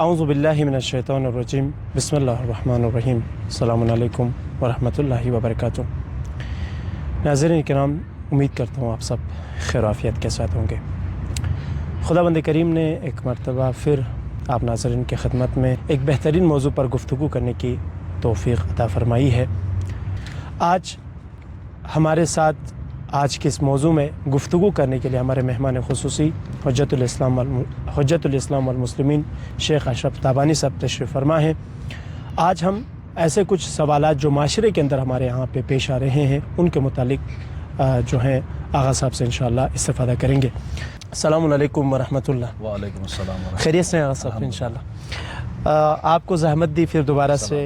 اعوذ باللہ من الشیطان الرجیم بسم اللہ الرحمن الرحیم السلام علیکم ورحمۃ اللہ وبرکاتہ۔ ناظرین کرام، امید کرتا ہوں آپ سب خیر و عافیت کے ساتھ ہوں گے۔ خدا بند کریم نے ایک مرتبہ پھر آپ ناظرین کی خدمت میں ایک بہترین موضوع پر گفتگو کرنے کی توفیق عطا فرمائی ہے۔ آج ہمارے ساتھ آج کے اس موضوع میں گفتگو کرنے کے لیے ہمارے مہمان خصوصی حجت الاسلام والمسلمین شیخ اشرف تابانی صاحب تشریف فرما ہیں۔ آج ہم ایسے کچھ سوالات جو معاشرے کے اندر ہمارے یہاں پہ پیش آ رہے ہیں ان کے متعلق جو ہیں آغا صاحب سے انشاءاللہ استفادہ کریں گے۔ السلام علیکم ورحمۃ اللہ۔ وعلیکم السلام ورحمۃ اللہ۔ خیریت سے ہیں آغا صاحب؟ انشاءاللہ آپ کو زحمت دی پھر دوبارہ سے۔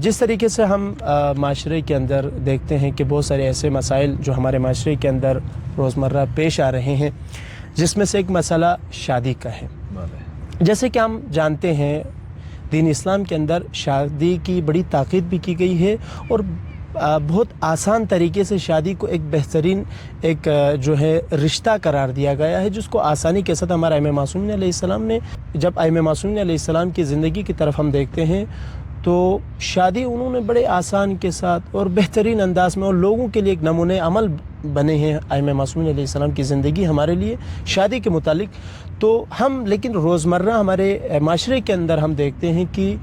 جس طریقے سے ہم معاشرے کے اندر دیکھتے ہیں کہ بہت سارے ایسے مسائل جو ہمارے معاشرے کے اندر روزمرہ پیش آ رہے ہیں، جس میں سے ایک مسئلہ شادی کا ہے۔ جیسے کہ ہم جانتے ہیں دین اسلام کے اندر شادی کی بڑی تاکید بھی کی گئی ہے اور بہت آسان طریقے سے شادی کو ایک بہترین ایک جو ہے رشتہ قرار دیا گیا ہے، جس کو آسانی کے ساتھ ہمارا ائمہ معصومین علیہ السلام نے، جب ائمہ معصومین علیہ السلام کی زندگی کی طرف ہم دیکھتے ہیں تو شادی انہوں نے بڑے آسان کے ساتھ اور بہترین انداز میں اور لوگوں کے لیے ایک نمونۂ عمل بنے ہیں ائمہ معصومین علیہ السلام کی زندگی ہمارے لیے شادی کے متعلق۔ تو ہم لیکن روزمرہ ہمارے معاشرے کے اندر ہم دیکھتے ہیں کہ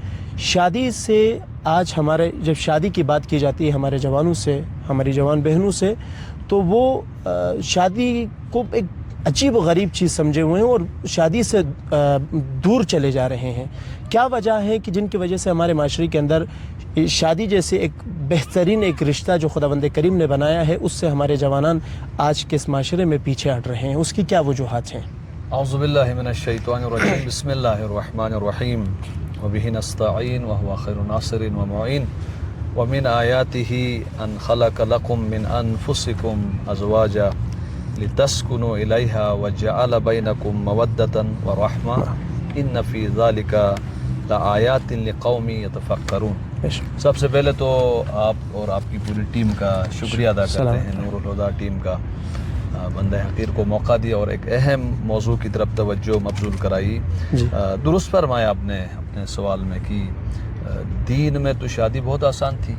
شادی سے آج ہمارے جب شادی کی بات کی جاتی ہے ہمارے جوانوں سے، ہماری جوان بہنوں سے، تو وہ شادی کو ایک عجیب و غریب چیز سمجھے ہوئے ہیں اور شادی سے دور چلے جا رہے ہیں۔ کیا وجہ ہے کہ جن کی وجہ سے ہمارے معاشرے کے اندر شادی جیسے ایک بہترین ایک رشتہ جو خداوند کریم نے بنایا ہے، اس سے ہمارے جوانان آج کے اس معاشرے میں پیچھے ہٹ رہے ہیں؟ اس کی کیا وجوہات ہیں؟ اعوذ باللہ من الشیطان الرجیم بسم اللہ الرحمن الرحیم وبہ نستعین وہو خیر ناصر ومعین ومن آیاتہ ان خلق لکم من انفسکم ازواجا لتسکنوا الیہا وجعل بینکم مودۃ ورحمہ ان فی ذلک لآیات لقوم یتفکرون۔ سب سے پہلے تو آپ اور آپ کی پوری ٹیم کا شکریہ ادا کرتے ہیں، نور الہدیٰ ٹیم کا، بندہ حقیر کو موقع دیا اور ایک اہم موضوع کی طرف توجہ مبذول کرائی۔ درست فرمایا آپ نے اپنے سوال میں کہ دین میں تو شادی بہت آسان تھی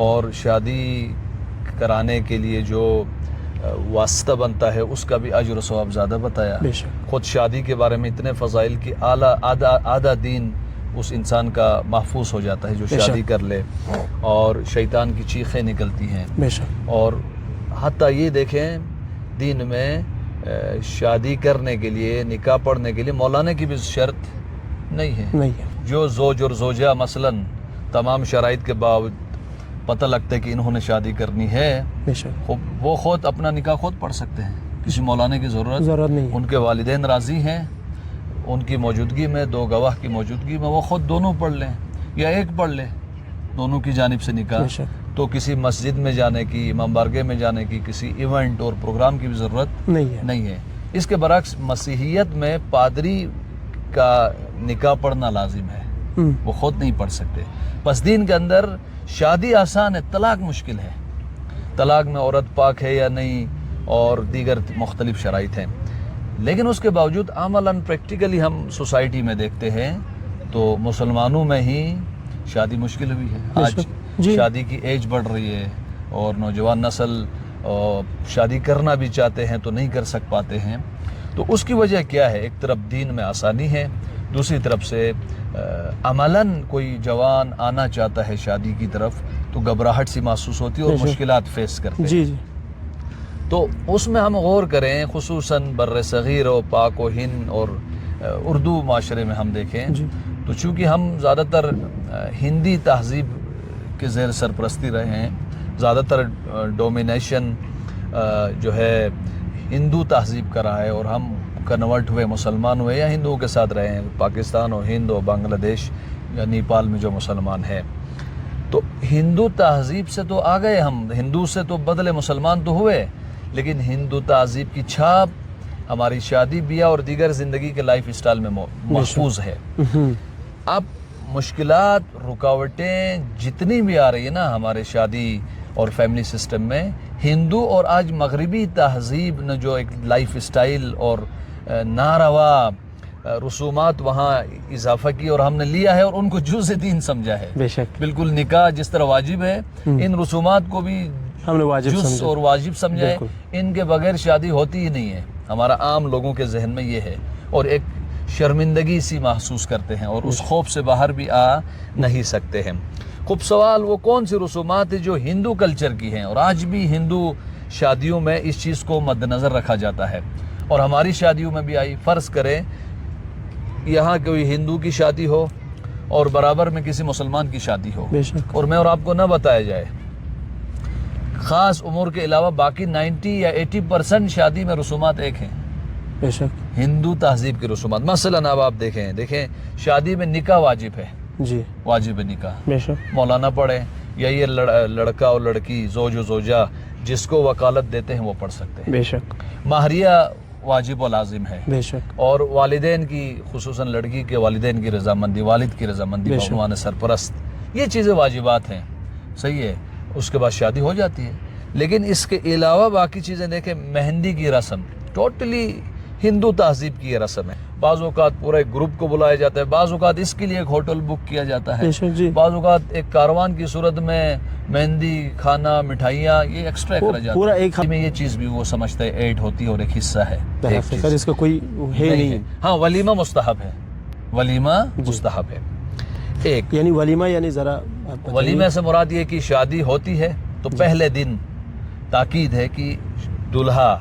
اور شادی کرانے کے لیے جو واسطہ بنتا ہے اس کا بھی اجر و ثواب زیادہ بتایا۔ خود شادی کے بارے میں اتنے فضائل کی آدھا دین اس انسان کا محفوظ ہو جاتا ہے جو شادی کر لے، اور شیطان کی چیخیں نکلتی ہیں۔ اور حتیٰ یہ دیکھیں دین میں شادی کرنے کے لیے، نکاح پڑھنے کے لیے مولانا کی بھی شرط نہیں ہے۔ جو زوج اور زوجہ مثلاً تمام شرائط کے باوجود پتہ لگتا ہے کہ انہوں نے شادی کرنی ہے، وہ خود اپنا نکاح خود پڑھ سکتے ہیں، کسی مولانا کی ضرورت نہیں۔ ان کے والدین راضی ہیں، ان کی موجودگی میں، دو گواہ کی موجودگی میں وہ خود دونوں پڑھ لیں یا ایک پڑھ لیں، دونوں کی جانب سے نکاح۔ تو کسی مسجد میں جانے کی، امام بارگاہ میں جانے کی، کسی ایونٹ اور پروگرام کی بھی ضرورت نہیں ہے۔ اس کے برعکس مسیحیت میں پادری کا نکاح پڑھنا لازم ہے، وہ خود نہیں پڑھ سکتے۔ پس دین کے اندر شادی آسان ہے، طلاق مشکل ہے۔ طلاق میں عورت پاک ہے یا نہیں اور دیگر مختلف شرائط ہیں، لیکن اس کے باوجود عملاً پریکٹیکلی ہم سوسائٹی میں دیکھتے ہیں تو مسلمانوں میں ہی شادی مشکل ہوئی ہے۔ آج شادی کی ایج بڑھ رہی ہے اور نوجوان نسل شادی کرنا بھی چاہتے ہیں تو نہیں کر سک پاتے ہیں۔ تو اس کی وجہ کیا ہے؟ ایک طرف دین میں آسانی ہے، دوسری طرف سے عملاً کوئی جوان آنا چاہتا ہے شادی کی طرف تو گھبراہٹ سی محسوس ہوتی ہے اور مشکلات فیس کرتے ہیں۔ تو اس میں ہم غور کریں، خصوصاً بر صغیر و پاک و ہند اور اردو معاشرے میں ہم دیکھیں تو چونکہ ہم زیادہ تر ہندی تہذیب کے زیر سرپرستی رہے ہیں، زیادہ تر ڈومینیشن جو ہے ہندو تہذیب کا رہا ہے اور ہم کنورٹ ہوئے، مسلمان ہوئے یا ہندوؤں کے ساتھ رہے ہیں، پاکستان اور ہند اور بنگلہ دیش یا نیپال میں جو مسلمان ہیں، تو ہندو تہذیب سے تو آ گئے ہم، ہندو سے تو بدلے مسلمان تو ہوئے، لیکن ہندو تہذیب کی چھاپ ہماری شادی بیاہ اور دیگر زندگی کے لائف اسٹائل میں محفوظ ہے۔ اب مشکلات، رکاوٹیں جتنی بھی آ رہی ہیں نا ہمارے شادی اور فیملی سسٹم میں، ہندو اور آج مغربی تہذیب نے جو ایک لائف اسٹائل اور ناروا رسومات وہاں اضافہ کی اور ہم نے لیا ہے اور ان کو جزء دین سمجھا ہے. بے شک بالکل نکاح جس طرح واجب ہے ان رسومات کو بھی ہم نے واجب جز سمجھا. اور واجب سمجھا ہے. بالکل. ان کے بغیر شادی ہوتی ہی نہیں ہے. ہمارا عام لوگوں کے ذہن میں یہ ہے اور ایک شرمندگی سی محسوس کرتے ہیں اور اس خوف سے باہر بھی آ نہیں سکتے ہیں. خوب سوال وہ کون سی رسومات ہیں جو ہندو کلچر کی ہیں اور آج بھی ہندو شادیوں میں اس چیز کو مد نظر رکھا جاتا ہے اور ہماری شادیوں میں بھی آئی. فرض کریں یہاں کوئی ہندو کی شادی ہو اور برابر میں کسی مسلمان کی شادی ہو بے شک اور میں اور آپ کو نہ بتایا جائے خاص امور کے علاوہ باقی 90 یا 80% شادی میں رسومات ایک ہیں. بے شک ہندو تہذیب کی رسومات. مثلاً اب آپ دیکھیں شادی میں نکاح واجب ہے. جی واجب نکاح بے شک مولانا پڑھے یا یہ لڑکا اور لڑکی زوج و زوجہ جس کو وکالت دیتے ہیں وہ پڑھ سکتے ہیں. بے شک مہریہ واجب و لازم ہے بے شک اور والدین کی خصوصاً لڑکی کے والدین کی رضامندی والد کی رضامندی بے شک. بعنوان سرپرست یہ چیزیں واجبات ہیں. صحیح ہے. اس کے بعد شادی ہو جاتی ہے. لیکن اس کے علاوہ باقی چیزیں دیکھیں مہندی کی رسم ٹوٹلی ہندو تہذیب کی یہ رسم ہے. بعض اوقات پورے گروپ کو بلایا جاتا ہے. بعض اوقات اس کے لیے ایک ہوٹل بک کیا جاتا ہے. بے شک جی بعض اوقات ایک کاروان کی صورت میں مہندی کھانا مٹھائیاں یہ ایکسٹرا کرا جاتا پورا ہے. ایک میں یہ چیز بھی وہ سمجھتا ہے ایڈ ہوتی ہے اور ایک حصہ ہے. ایک چیز. خیر اس کا کوئی ہے نہیں. ہاں ولیمہ مستحب ہے. ولیمہ مستحب ہے. ایک یعنی ولیمہ یعنی ذرا آپ بتائیے. ولیمہ سے مراد یہ کہ شادی ہوتی ہے تو پہلے دن تاکید ہے کہ دلہا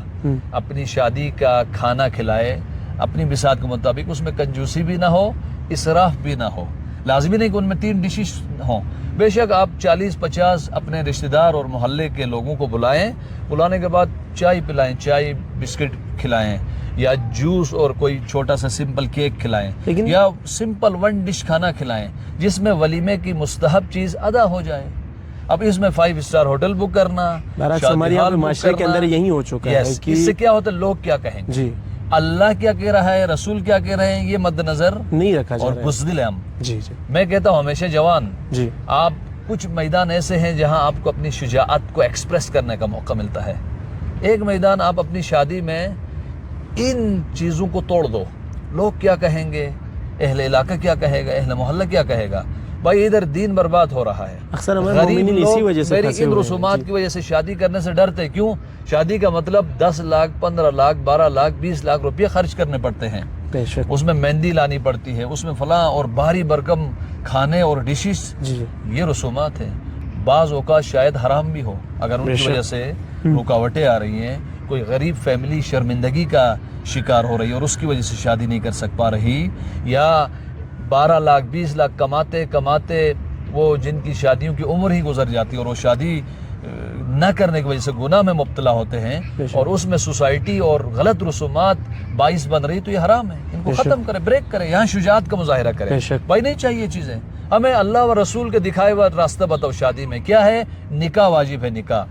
اپنی شادی کا کھانا کھلائے اپنی بساط کے مطابق. اس میں کنجوسی بھی نہ ہو اسراف بھی نہ ہو. لازمی نہیں کہ ان میں 3 ڈشز ہوں. بے شک آپ 40-50 اپنے رشتہ دار اور محلے کے لوگوں کو بلائیں. بلانے کے بعد چائے پلائیں چائے بسکٹ کھلائیں یا جوس اور کوئی چھوٹا سا سمپل کیک کھلائیں لیکن یا سمپل 1 ڈش کھانا کھلائیں جس میں ولیمے کی مستحب چیز ادا ہو جائے. اب اس میں 5 اسٹار ہوٹل بک کرنا برعکس شادی ہمارے یہاں ہال پہ بک معاشرے کے کرنا. اندر یہی ہو چکا ہے Yes. کہ اس سے کیا ہوتا ہے لوگ کیا کہیں گے جی اللہ کیا کہہ رہا ہے رسول کیا کہہ رہے ہیں یہ مد نظر نہیں رکھا جا اور رہا ہے. بزدل ہے ہم. جی جی میں کہتا ہوں ہمیشہ جوان جی آپ کچھ میدان ایسے ہیں جہاں آپ کو اپنی شجاعت کو ایکسپریس کرنے کا موقع ملتا ہے. ایک میدان آپ اپنی شادی میں ان چیزوں کو توڑ دو. لوگ کیا کہیں گے اہل علاقہ کیا کہے گا اہل محلہ کیا کہے گا. بھائی ادھر دین برباد ہو رہا ہے. اکثر ہمارے غریب مومنین لوگ اسی وجہ سے میری پھنسے ان ہوئے ہیں. رسومات جی. کی وجہ سے شادی کرنے سے ڈرتے. کیوں؟ شادی کا مطلب 10 لاکھ 15 لاکھ 12 لاکھ 20 لاکھ روپیہ خرچ کرنے پڑتے ہیں. بے شک اس میں مہندی لانی پڑتی ہے اس میں فلاں اور بھاری برکم کھانے اور ڈشز. جی یہ رسومات ہیں. بعض اوقات شاید حرام بھی ہو اگر ان بے کی شک. وجہ سے رکاوٹیں آ رہی ہیں. کوئی غریب فیملی شرمندگی کا شکار ہو رہی ہے اور اس کی وجہ سے شادی نہیں کر سک پا رہی یا 12 لاکھ 20 لاکھ کماتے وہ جن کی شادیوں کی عمر ہی گزر جاتی ہے اور وہ شادی نہ کرنے کی وجہ سے گناہ میں مبتلا ہوتے ہیں بے شک. اور اس میں سوسائٹی اور غلط رسومات باعث بن رہی تو یہ حرام ہے. ان کو بے شک. ختم کرے بریک کرے. یہاں شجاعت کا مظاہرہ کرے. بے شک. بھائی نہیں چاہیے چیزیں. ہمیں اللہ و رسول کے دکھائے ہوا راستہ بتاؤ. شادی میں کیا ہے؟ نکاح واجب ہے. نکاح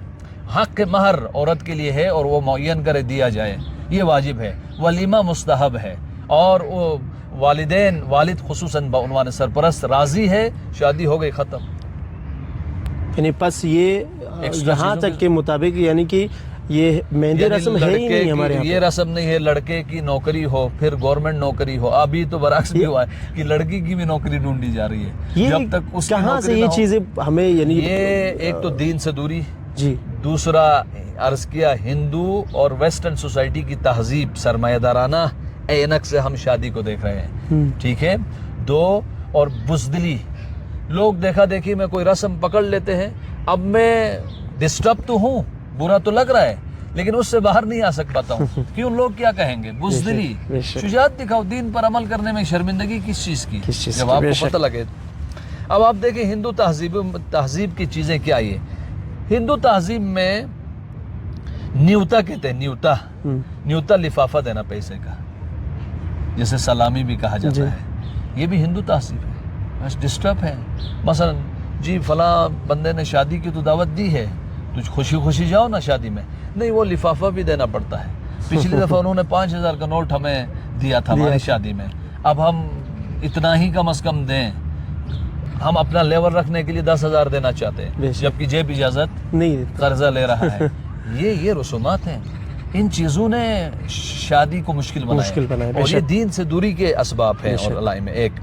حق مہر عورت کے لیے ہے اور وہ معین کرے دیا جائے یہ واجب ہے. ولیمہ مستحب ہے اور وہ والد خصوصاً بعنوان سرپرست راضی ہے. شادی ہو گئی ختم. یعنی پس یہ یہاں تک کے مطابق یعنی کہ یہ مہندی یعنی رسم ہے ہی نہیں ہمارے یہ یہاں رسم نہیں ہے. لڑکے کی نوکری ہو پھر گورنمنٹ نوکری ہو. ابھی تو برعکس بھی ہوا ہے کہ لڑکی کی بھی نوکری ڈھونڈی جا رہی ہے. یہ جب تک اس کی کہاں سے نوکری یہ نہ ہو. چیزیں ہمیں یعنی یہ ایک تو دین سے دوری. جی دوسرا عرض کیا ہندو اور ویسٹرن سوسائٹی کی تہذیب سرمایہ دارانہ اینک سے ہم شادی کو دیکھ رہے ہیں. ٹھیک ہے. 2 اور بزدلی. لوگ دیکھا دیکھی میں کوئی رسم پکڑ لیتے ہیں. اب میں ڈسٹرب تو ہوں برا تو لگ رہا ہے لیکن اس سے باہر نہیں آ سک پاتا ہوں. کیوں؟ لوگ کیا کہیں گے. بزدلی. بے شک. شجاعت دکھاؤ. دین پر عمل کرنے میں شرمندگی کس چیز کی کس چیز جب کی؟ آپ بے کو شک. پتہ لگے. اب آپ دیکھیں ہندو تہذیب کی چیزیں کیا یہ. ہندو تہذیب میں نیوتا کہتے ہیں. نیوتا لفافہ دینا پیسے کا جسے سلامی بھی کہا جاتا ہے. یہ بھی ہندو تہذیب ہے. بس ڈسٹرب ہے. مثلا جی فلاں بندے نے شادی کی تو دعوت دی ہے تجھ خوشی جاؤ نا شادی میں. نہیں وہ لفافہ بھی دینا پڑتا ہے. پچھلی دفعہ انہوں نے 5000 کا نوٹ ہمیں دیا تھا ہماری شادی میں. اب ہم اتنا ہی کم از کم دیں. ہم اپنا لیول رکھنے کے لیے 10,000 دینا چاہتے ہیں جبکہ جیب اجازت نہیں قرضہ لے رہا ہے. یہ رسومات ہیں. ان چیزوں نے شادی کو مشکل بنائے اور یہ دین سے دوری کے اسباب ہیں اور علائم میں ایک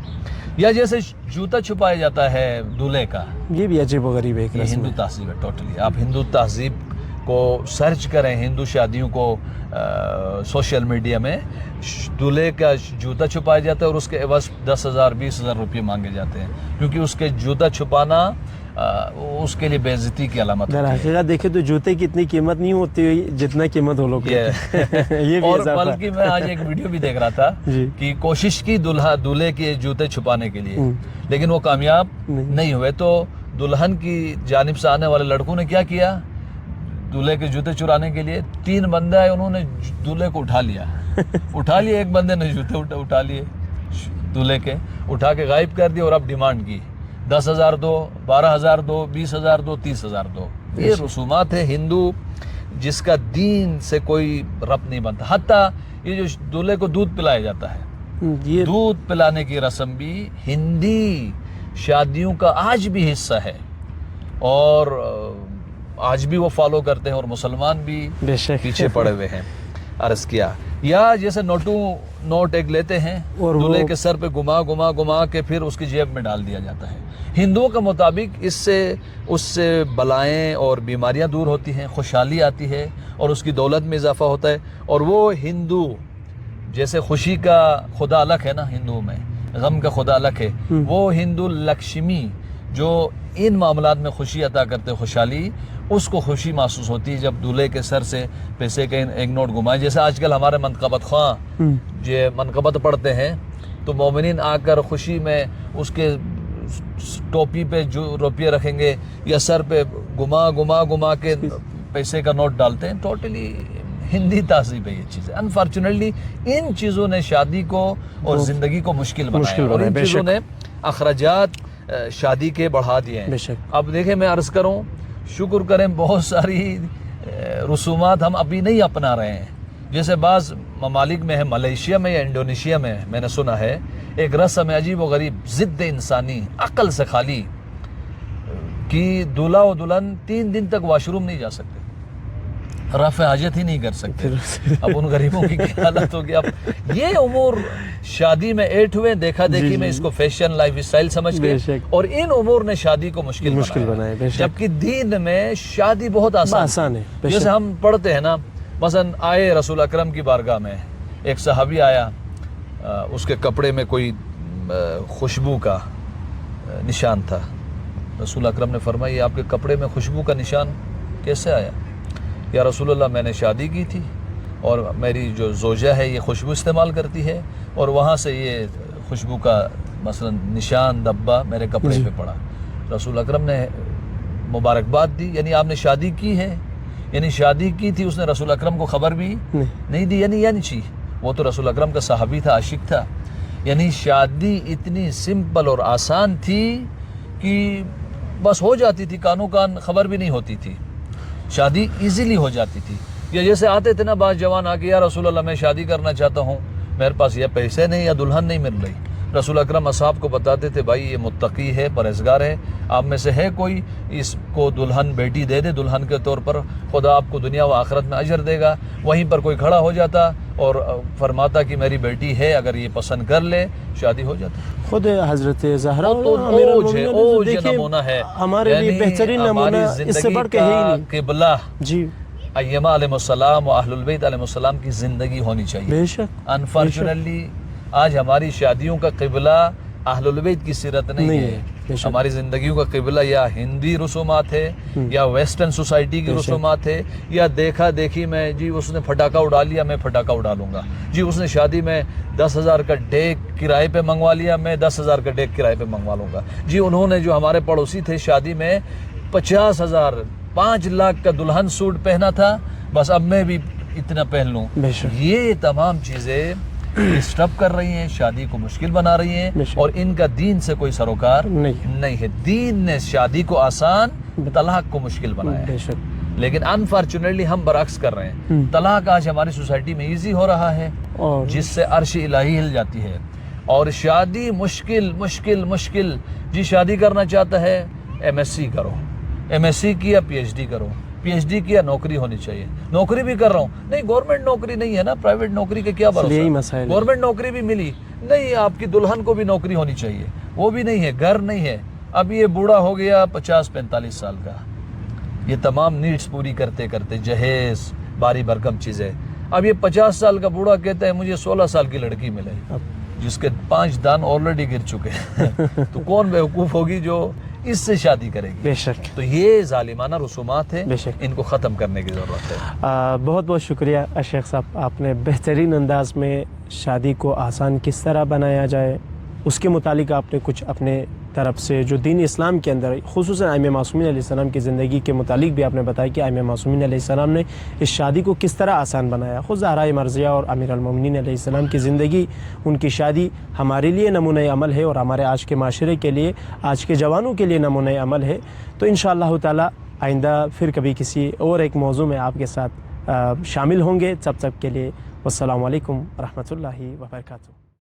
یا جیسے جوتا چھپایا جاتا ہے دولہے کا، یہ بھی عجیب و غریب ہے، یہ ہندو تہذیب ہے ٹوٹلی۔ آپ ہندو تہذیب کو سرچ کریں، ہندو شادیوں کو سوشل میڈیا میں دولہے کا جوتا چھپایا جاتا ہے اور اس کے عوض 10,000 20,000 روپے مانگے جاتے ہیں، کیونکہ اس کے جوتا چھپانا اس کے لیے بے عزتی کی علامت ہے۔ در حقیقت دیکھیں تو جوتے کی اتنی قیمت نہیں ہوتی جتنا قیمت وہ لوگ اور بلکہ میں آج ایک ویڈیو بھی دیکھ رہا تھا کہ کوشش کی دولہے کے جوتے چھپانے کے لیے، لیکن وہ کامیاب نہیں ہوئے، تو دلہن کی جانب سے آنے والے لڑکوں نے کیا کیا، دولہے کے جوتے چرانے کے لیے 3 بندے آئے، انہوں نے دولہے کو اٹھا لیا، ایک بندے نے جوتے اٹھا لیے دولہے کے، اٹھا کے غائب کر دیا اور اب ڈیمانڈ کی 10,000 دو، 12,000 دو، 20,000 دو، 30,000 دو۔ یہ رسومات ہے ہندو جس کا دین سے کوئی ربط نہیں بنتا۔ حتیٰ یہ جو دولہے کو دودھ پلایا جاتا ہے، دودھ پلانے کی رسم بھی ہندی شادیوں کا آج بھی حصہ ہے اور آج بھی وہ فالو کرتے ہیں اور مسلمان بھی پیچھے پڑے ہوئے ہیں۔ عرض کیا یا جیسے نوٹ ایک لیتے ہیں دولہے کے سر پہ گما کے پھر اس کی جیب میں ڈال دیا جاتا ہے۔ ہندوؤں کے مطابق اس سے بلائیں اور بیماریاں دور ہوتی ہیں، خوشحالی آتی ہے اور اس کی دولت میں اضافہ ہوتا ہے، اور وہ ہندو جیسے خوشی کا خدا الگ ہے نا ہندوؤں میں، غم کا خدا الگ ہے، وہ ہندو لکشمی جو ان معاملات میں خوشی عطا کرتے، خوشحالی، اس کو خوشی محسوس ہوتی ہے جب دولہے کے سر سے پیسے کا ایک نوٹ گمائے۔ جیسے آج کل ہمارے منقبت خواہ جو منقبت پڑھتے ہیں تو مومنین آ کر خوشی میں اس کے ٹوپی پہ جو روپیے رکھیں گے یا سر پہ گما کے پیسے کا نوٹ ڈالتے ہیں۔ ٹوٹلی ہندی تہذیب ہے یہ چیزیں۔ انفارچونیٹلی ان چیزوں نے شادی کو اور زندگی کو مشکل بنایا اور ان چیزوں نے اخراجات شادی کے بڑھا دیے ہیں۔ اب دیکھیں میں عرض کروں، شکر کریں بہت ساری رسومات ہم ابھی نہیں اپنا رہے ہیں۔ جیسے بعض ممالک میں ہے، ملیشیا میں یا انڈونیشیا میں نے سنا ہے ایک رسم عجیب و غریب، ضد انسانی، عقل سے خالی، کہ دولہا و دلہن 3 دن تک واش روم نہیں جا سکتے، رفع حاجت ہی نہیں کر سکتے۔ اب ان غریبوں کی کیا حالت ہوگی۔ اب یہ امور شادی میں ایڈ ہوئے، دیکھا دیکھی میں اس کو فیشن لائف اسٹائل سمجھ گئے اور ان امور نے شادی کو مشکل بنایا، جبکہ دین میں شادی بہت آسان ہے۔ جیسے ہم پڑھتے ہیں نا، مثلا آئے رسول اکرم کی بارگاہ میں، ایک صحابی آیا، اس کے کپڑے میں کوئی خوشبو کا نشان تھا۔ رسول اکرم نے فرمایا آپ کے کپڑے میں خوشبو کا نشان کیسے آیا؟ یا رسول اللہ میں نے شادی کی تھی اور میری جو زوجہ ہے یہ خوشبو استعمال کرتی ہے اور وہاں سے یہ خوشبو کا مثلا نشان دبا میرے کپڑے پہ پڑا۔ رسول اکرم نے مبارکباد دی، یعنی آپ نے شادی کی ہے، یعنی شادی کی تھی، اس نے رسول اکرم کو خبر بھی نہیں دی، یعنی چی وہ تو رسول اکرم کا صحابی تھا، عاشق تھا۔ یعنی شادی اتنی سمپل اور آسان تھی کہ بس ہو جاتی تھی، کانوں کان خبر بھی نہیں ہوتی تھی، شادی ایزیلی ہو جاتی تھی۔ یا جیسے آتے تھے نا بعض جوان آ کے، یا رسول اللہ میں شادی کرنا چاہتا ہوں، میرے پاس یا پیسے نہیں یا دلہن نہیں مل رہی۔ رسول اکرم اصحاب کو بتاتے تھے بھائی یہ متقی ہے، پرہیزگار ہے، آپ میں سے ہے کوئی اس کو دلہن بیٹی دے دے، دلہن کے طور پر خدا آپ کو دنیا و آخرت میں اجر دے گا۔ وہیں پر کوئی کھڑا ہو جاتا اور فرماتا کہ میری بیٹی ہے، اگر یہ پسند کر لے شادی ہو جاتی۔ خود حضرت زہرا اوج نمونہ ہے ہمارے لیے بہترین نمونہ، اس سے بڑھ کے ہی نہیں۔ قبلہ جی ائمہ علیہ السلام و اہل البیت علیہ السلام کی زندگی ہونی چاہیے۔ بے شک انفارچونیٹلی آج ہماری شادیوں کا قبلہ اہل البیت کی سیرت نہیں ہے، ہماری زندگیوں کا قبلہ یا ہندی رسومات ہے یا ویسٹرن سوسائٹی کی رسومات ہے، یا دیکھا دیکھی میں جی اس نے پھٹاکا اڑا لیا میں پھٹاکا اڑا لوں گا، جی اس نے شادی میں 10,000 کا ڈیک کرائے پہ منگوا لیا میں 10,000 کا ڈیک کرائے پہ منگوا لوں گا، جی انہوں نے جو ہمارے پڑوسی تھے شادی میں 50,000 5 لاکھ کا دلہن سوٹ پہنا تھا، بس اب میں بھی اتنا پہن لوں۔ یہ تمام چیزیں ڈسٹرب کر رہی ہیں، شادی کو مشکل بنا رہی ہیں اور ان کا دین سے کوئی سروکار نہیں ہے۔ دین نے شادی کو آسان، طلاق کو مشکل بنایا ہے، لیکن انفارچونیٹلی ہم برعکس کر رہے ہیں۔ طلاق آج ہماری سوسائٹی میں ایزی ہو رہا ہے جس سے عرش الہی ہل جاتی ہے، اور شادی مشکل جی شادی کرنا چاہتا ہے ایم ایس سی کرو، ایم ایس سی کیا پی ایچ ڈی کرو، PhD کیا, نوکری ہونی چاہیے. نوکری بھی کر رہا ہوں, نہیں گورنمنٹ نوکری نہیں ہے نا, پرائیویٹ نوکری کے کیا یہی بھروسہ. مسائل ہے. گورنمنٹ نوکری بھی ملی نہیں, آپ کی دلہن کو بھی نوکری ہونی چاہیے, وہ بھی نہیں ہے, گھر نہیں ہے. اب یہ بوڑھا ہو گیا 50-45 سال کا, یہ تمام نیڈس پوری کرتے کرتے, جہیز باری بھرکم چیزیں. اب یہ 50 سال کا بوڑھا کہتا ہے مجھے 16 سال کی لڑکی ملے جس کے 5 دان آلریڈی گر چکے ہیں. تو کون بیوقوف ہوگی جو اس سے شادی کرے گی. بے شک. تو یہ ظالمانہ رسومات ہیں, بے شک. ان کو ختم کرنے کی ضرورت ہے. بہت بہت شکریہ شیخ صاحب, آپ نے بہترین انداز میں شادی کو آسان کس طرح بنایا جائے اس کے متعلق آپ نے کچھ اپنے طرف سے جو دین اسلام کے اندر خصوصاً ائمہ معصومین علیہ السلام کی زندگی کے متعلق بھی آپ نے بتایا کہ ائمہ معصومین علیہ السلام نے اس شادی کو کس طرح آسان بنایا. خود زہرا مرضیہ اور امیر المومنین علیہ السلام کی زندگی, ان کی شادی ہمارے لیے نمونۂ عمل ہے اور ہمارے آج کے معاشرے کے لیے, آج کے جوانوں کے لیے نمونۂ عمل ہے. تو انشاءاللہ تعالی آئندہ پھر کبھی کسی اور ایک موضوع میں آپ کے ساتھ شامل ہوں گے. تب تک کے لیے والسلام علیکم ورحمۃ اللہ وبرکاتہ.